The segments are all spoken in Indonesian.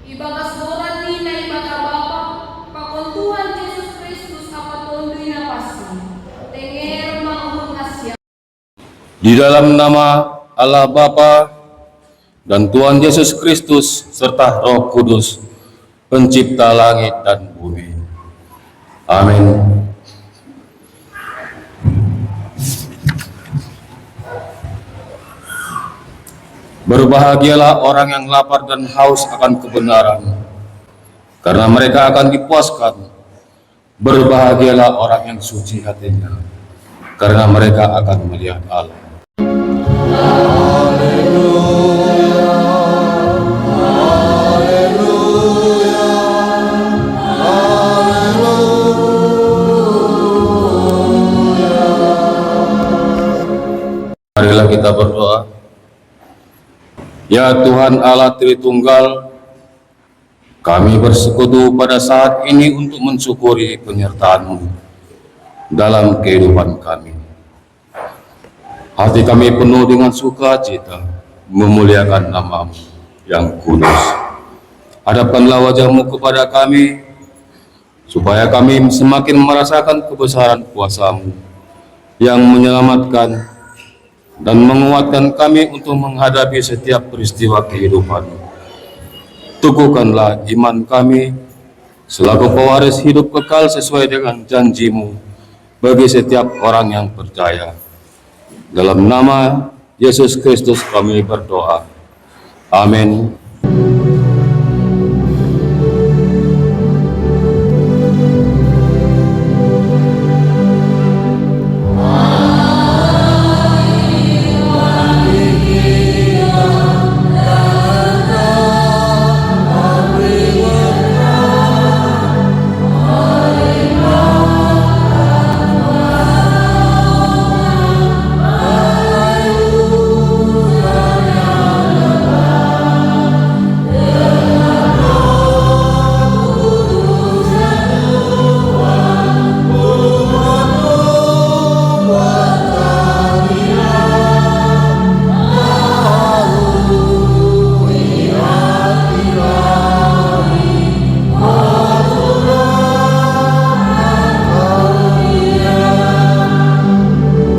Ibagas borati na ibagababa, pakuntuhan Jesus Kristus apatundoy na pasti. Tenger maunod na siya. Di dalam nama Allah Bapa dan Tuhan Yesus Kristus serta Roh Kudus, pencipta langit dan bumi. Amin. Berbahagialah orang yang lapar dan haus akan kebenaran, karena mereka akan dipuaskan. Berbahagialah orang yang suci hatinya, karena mereka akan melihat Allah. Marilah kita berdoa. Ya Tuhan Allah Tritunggal, kami bersekutu pada saat ini untuk mensyukuri penyertaan-Mu dalam kehidupan kami. Hati kami penuh dengan sukacita memuliakan nama-Mu yang kudus. Hadapkanlah wajah-Mu kepada kami, supaya kami semakin merasakan kebesaran kuasa-Mu yang menyelamatkan dan menguatkan kami untuk menghadapi setiap peristiwa kehidupan. Teguhkanlah iman kami selaku pewaris hidup kekal sesuai dengan janji-Mu bagi setiap orang yang percaya. Dalam nama Yesus Kristus kami berdoa. Amin.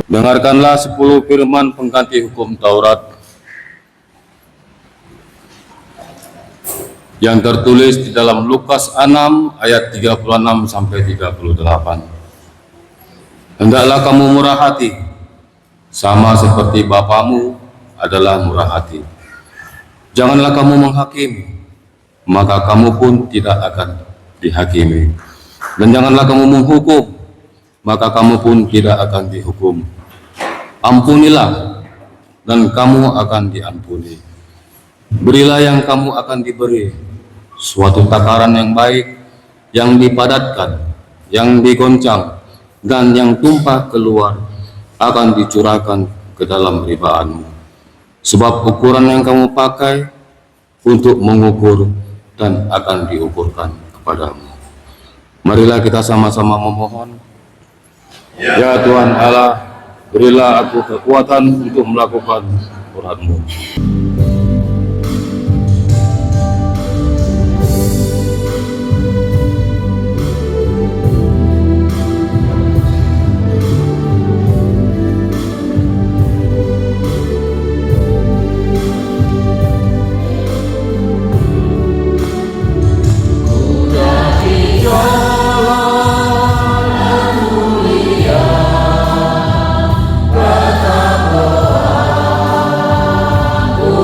Dengarkanlah 10 firman pengganti hukum Taurat yang tertulis di dalam Lukas 6 ayat 36 sampai 38. Hendaklah kamu murah hati, sama seperti Bapamu adalah murah hati. Janganlah kamu menghakimi, maka kamu pun tidak akan dihakimi. Dan janganlah kamu menghukum, maka kamu pun tidak akan dihukum. Ampunilah, dan kamu akan diampuni. Berilah yang kamu akan diberi. Suatu takaran yang baik, yang dipadatkan, yang digoncang, dan yang tumpah keluar akan dicurahkan ke dalam ribaanmu. Sebab ukuran yang kamu pakai untuk mengukur dan akan diukurkan kepadamu. Marilah kita sama-sama memohon. Ya Tuhan Allah, berilah aku kekuatan untuk melakukan aturan-Mu. Ku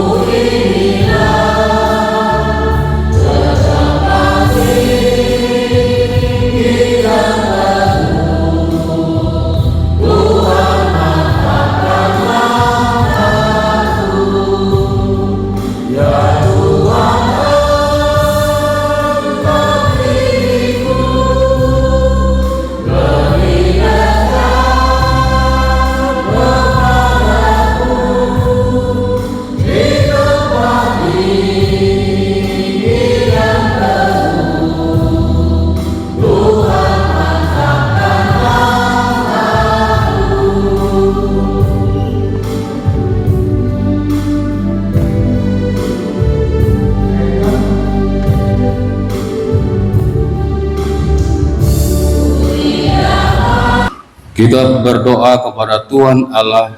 Kita berdoa kepada Tuhan Allah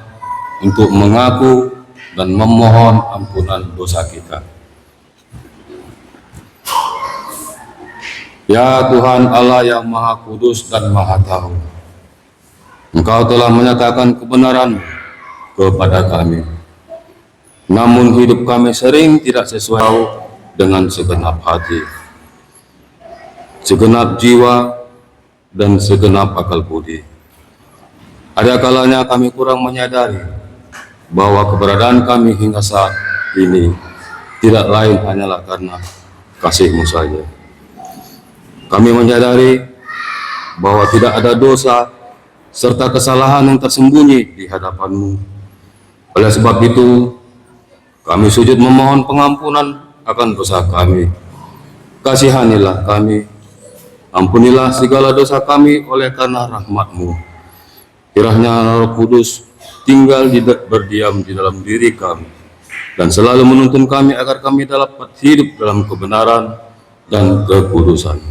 untuk mengaku dan memohon ampunan dosa kita. Ya Tuhan Allah yang Maha Kudus dan Maha Tahu, Engkau telah menyatakan kebenaran kepada kami. Namun hidup kami sering tidak sesuai dengan segenap hati, segenap jiwa, dan segenap akal budi. Ada kalanya kami kurang menyadari bahwa keberadaan kami hingga saat ini tidak lain hanyalah karena kasih-Mu saja. Kami menyadari bahwa tidak ada dosa serta kesalahan yang tersembunyi di hadapan-Mu. Oleh sebab itu, kami sujud memohon pengampunan akan dosa kami. Kasihanilah kami, ampunilah segala dosa kami oleh karena rahmat-Mu. Kiranya Roh Kudus tinggal berdiam di dalam diri kami dan selalu menuntun kami agar kami dapat hidup dalam kebenaran dan kekudusan,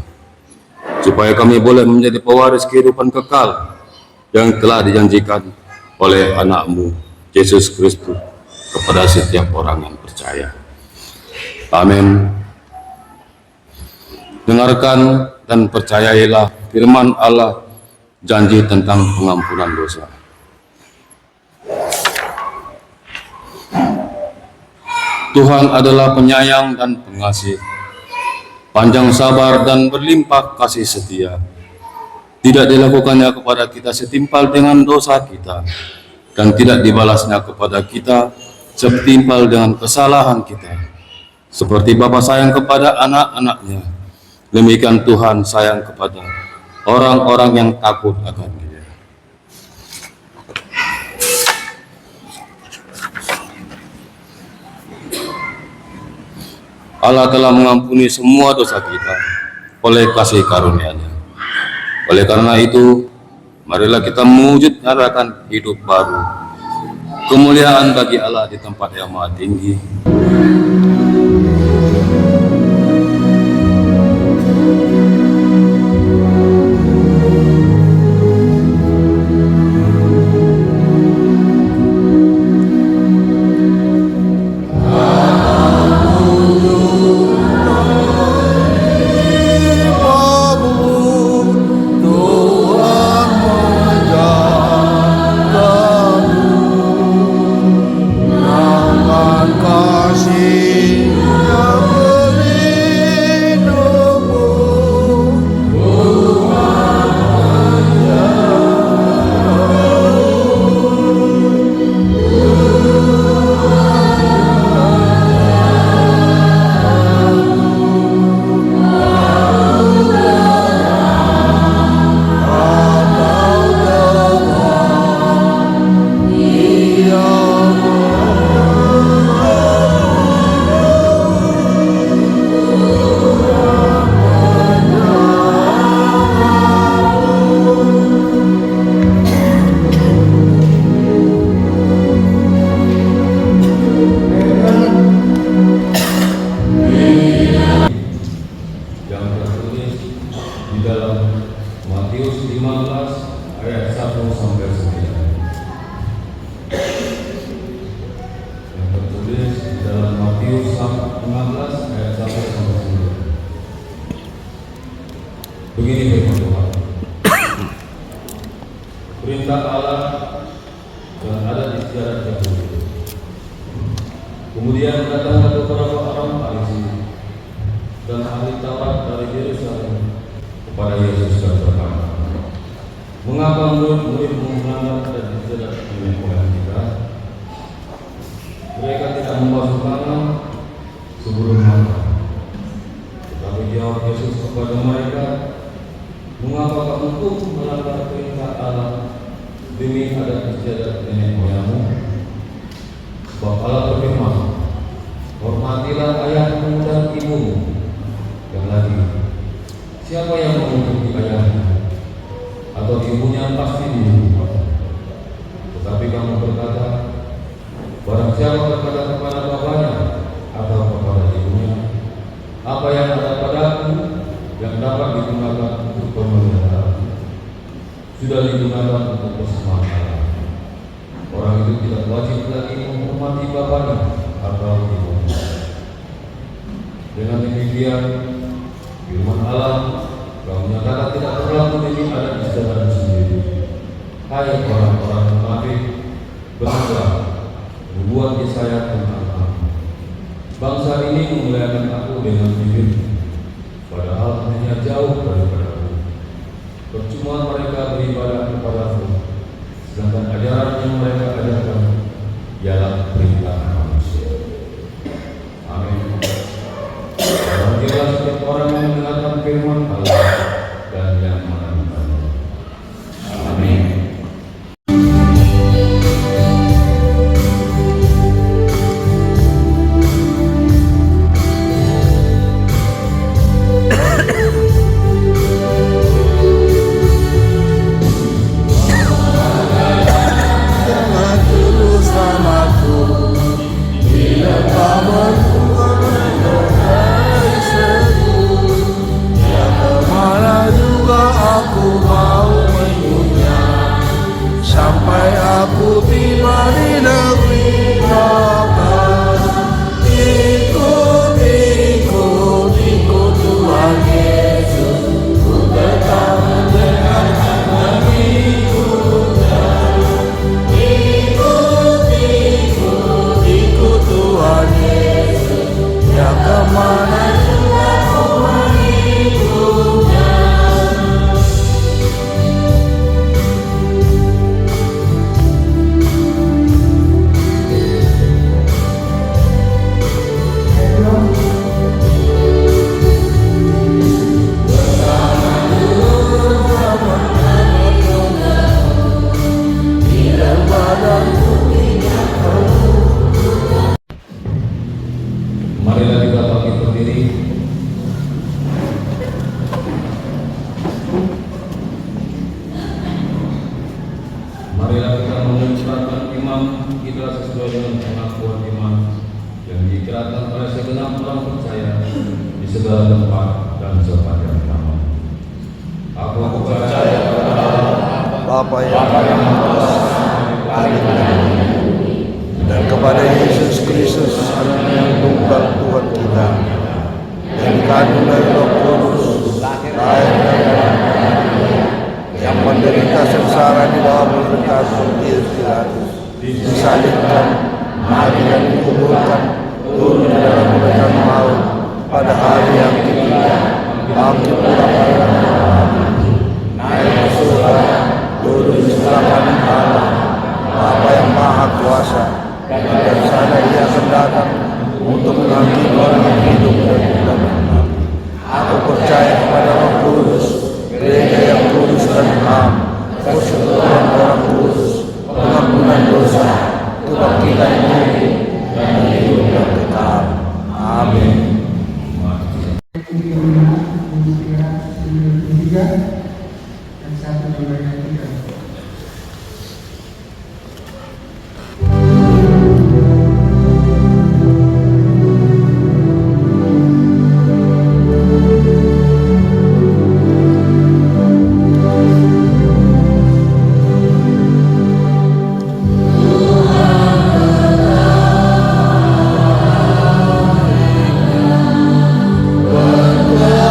supaya kami boleh menjadi pewaris kehidupan kekal yang telah dijanjikan oleh anak-Mu Yesus Kristus kepada setiap orang yang percaya. Amin. Dengarkan dan percayailah firman Allah, janji tentang pengampunan dosa. Tuhan adalah penyayang dan pengasih, panjang sabar dan berlimpah kasih setia. Tidak dilakukannya kepada kita setimpal dengan dosa kita, dan tidak dibalasnya kepada kita setimpal dengan kesalahan kita. Seperti Bapa sayang kepada anak-anaknya, demikian Tuhan sayang kepada orang-orang yang takut akan Dia. Allah telah mengampuni semua dosa kita oleh kasih karunia-Nya. Oleh karena itu, marilah kita mewujudkan hidup baru, kemuliaan bagi Allah di tempat yang maha tinggi. Begini firman Tuhan. Perintah Allah yang ada di sejarah Yahudi. Kemudian datanglah beberapa orang Farisi dan ahli Taurat dari Yerusalem kepada Yesus dan berkata, "Mengapa murid-muridmu melanggar dan tidak nenek moyang kita? Mereka tidak membasuh tangan sebelum makan." Tetapi jawab Yesus kepada mereka, "Mengapa kamu pun melanggar perintah Allah demi adat istiadat nenek moyangmu? Sebab Allah berfirman, hormatilah ayahmu dan ibumu. Yang lagi, siapa yang mengunjungi ayahnya atau ibunya pasti dihukum. Tetapi kamu berkata, barang siapa berkata kepada bapaknya atau kepada ibunya, apa yang ada padaku yang dapat digunakan untuk pemeliharaan, sudah digunakan untuk persembahan Allah. Orang itu tidak wajib lagi menghormati bapaknya atau ibunya. Dengan demikian, firman Allah kau menyatakan tidak berlaku demi adat istiadat sendiri. Hai orang-orang munafik, bangsa membuat Yesaya tentang aku. Bangsa ini memuliakan aku dengan bibirnya, padahal hanya jauh daripada aku. Percuma mereka beribadah kepada aku, sedangkan ajaran yang mereka ajarkan ialah perintah manusia. Amin. Berbahagialah setiap orang yang mendengarkan firman Allah dan yang mengamalkannya. Amin. Marilah kita bangkit berdiri. Marilah kita mengucapkan iman kita sesuai dengan pengakuan iman yang diikrarkan oleh segenap orang percaya di segala tempat dan sepanjang zaman. Aku percaya kepada Bapa yang dan kepada Yesus Kristus, Anak yang tunggal Tuhan kita, yang dikandung dari Roh Kudus, lahir dari Maria, yang menderita sengsara di bawah pemerintahan Pontius Pilatus, disalibkan, mati dan dikuburkan, turun dalam kemuliaan maut, pada hari yang ketiga, bangkit pulang dari mati, naik ke surga, duduk di sebelah kanan Allah, Bapa yang Maha Kuasa, dan dari sana ia akan datang untuk menghakimi orang yang hidup dan tidak mati. Aku percaya kepada Roh Kudus, gereja yang kudus dan am, persekutuan orang kudus, pengampunan dosa, kebangkitan mati, dan hidup yang kekal. Amin. Dan satu yang tiga. Bapa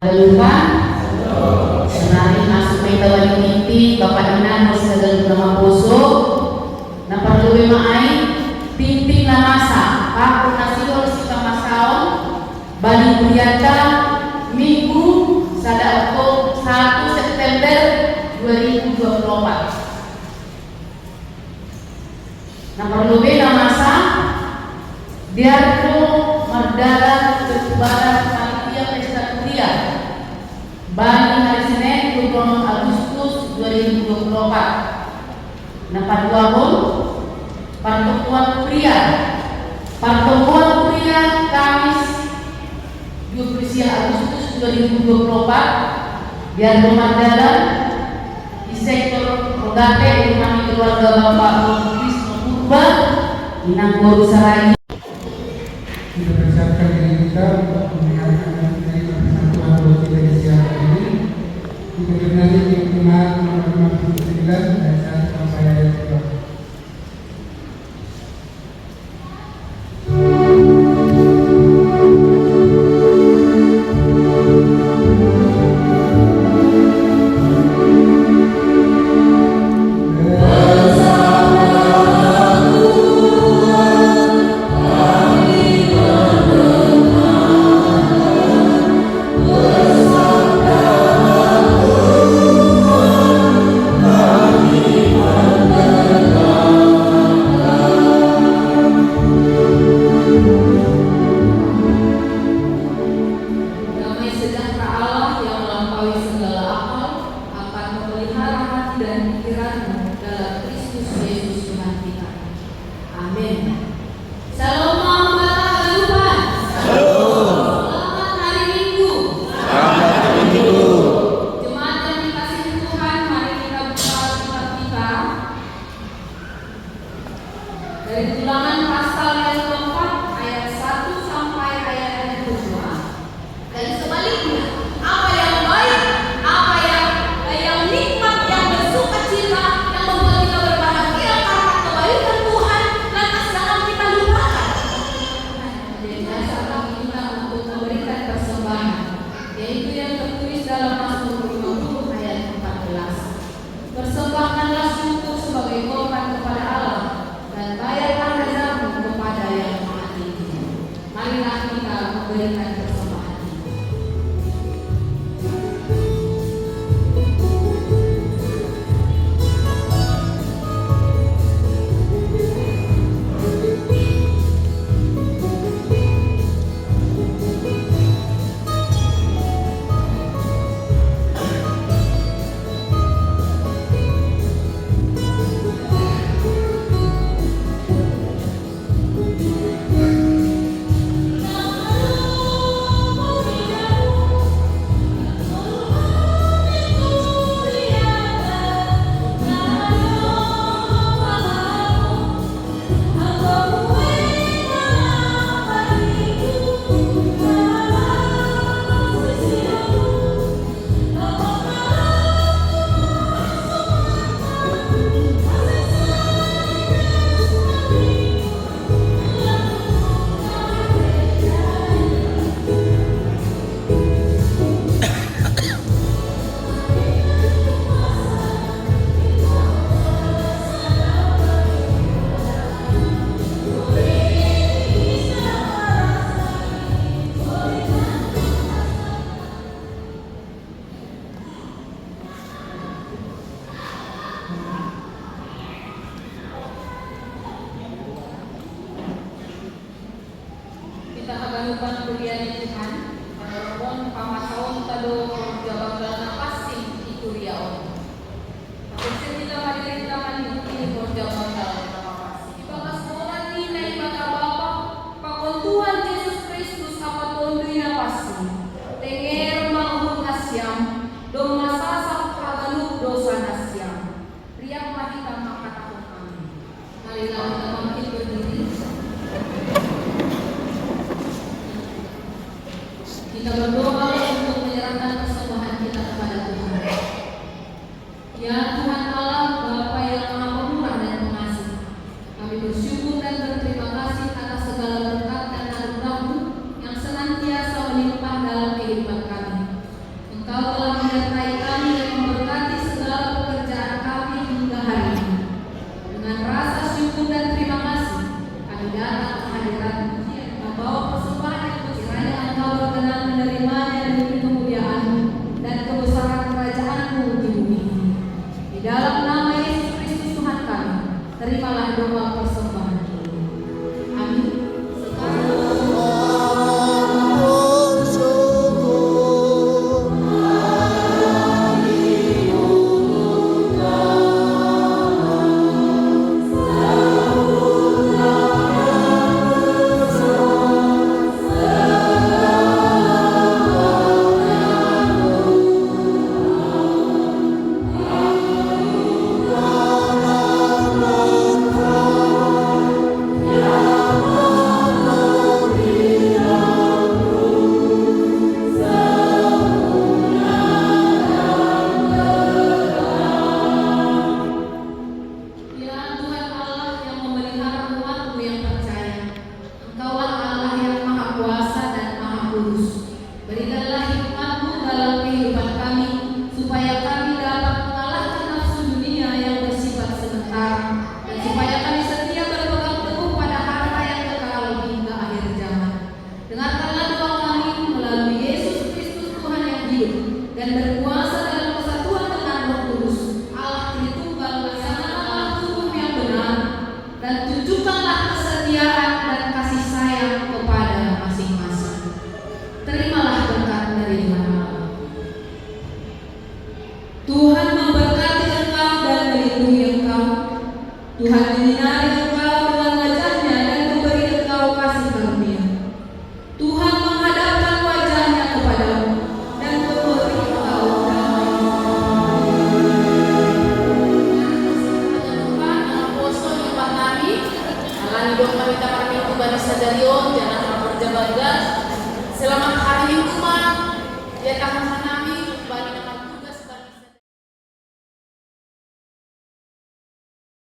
Lupa senari masuk may tawag mimpi Bapak Inan mo sa dalam nama puso na perlu maay pimping na masa ako nasilor si kamasaon balik kuliata minggu sada Oktober 1 September 2024 na perlu na masa diarto merdala berkubaran panitia pesta kuliah Bani hari Senin 20 Agustus 2024 na paduahon pertemuan kuliah Kamis 20 Agustus 2024 biar pemandalan di sektor Rogate yang kami keluarga Bapak Krisno Purba Minang Boru Saragi. Kita persiapkan diri kita untuk mendengarkan dari persatuan politik dari siang ini. Kita bernyanyi di Iman nomor 59 ayat 1 sampai ayat 2. Kanupan kuliah Tuhan, menolong pamasaon tado jabanggal na pasing ikuriaon. Kapag kita malilitaman ini jabanggal na pasing. Ibakas moran ni na ibakababa, pakuntuhan Jesus Kristus apatondoy na pasing. Tenger maahon na siyam, domasasak kaganug dosa na siyam. Riyak makita makatakot kami. Marilaw na mangkit berdiri. Kita berdoa untuk menyerahkan persembahan kita kepada Tuhan. Ya Tuhan Allah, Bapa yang Maha Pemurah dan Pengasih, kami bersyukur dan berterima kasih atas segala berkat dan anugerah-Mu yang senantiasa melimpah dalam kehidupan kami. kesetiaan dan kasih sayang kepada masing-masing. Terimalah berkat dari Tuhan Allah. Tuhan memberkati engkau dan melindungi engkau. Tuhan menyinari engkau dengan wajahnya dan memberi engkau kasih karunia. Tuhan menghadapkan wajahnya kepadamu dan memberi engkau damai. Tuhan dalam poso nyembah kami, alami dong kami tapan minggu bani sadarion, jangan berjabat. Selamat hari Minggu,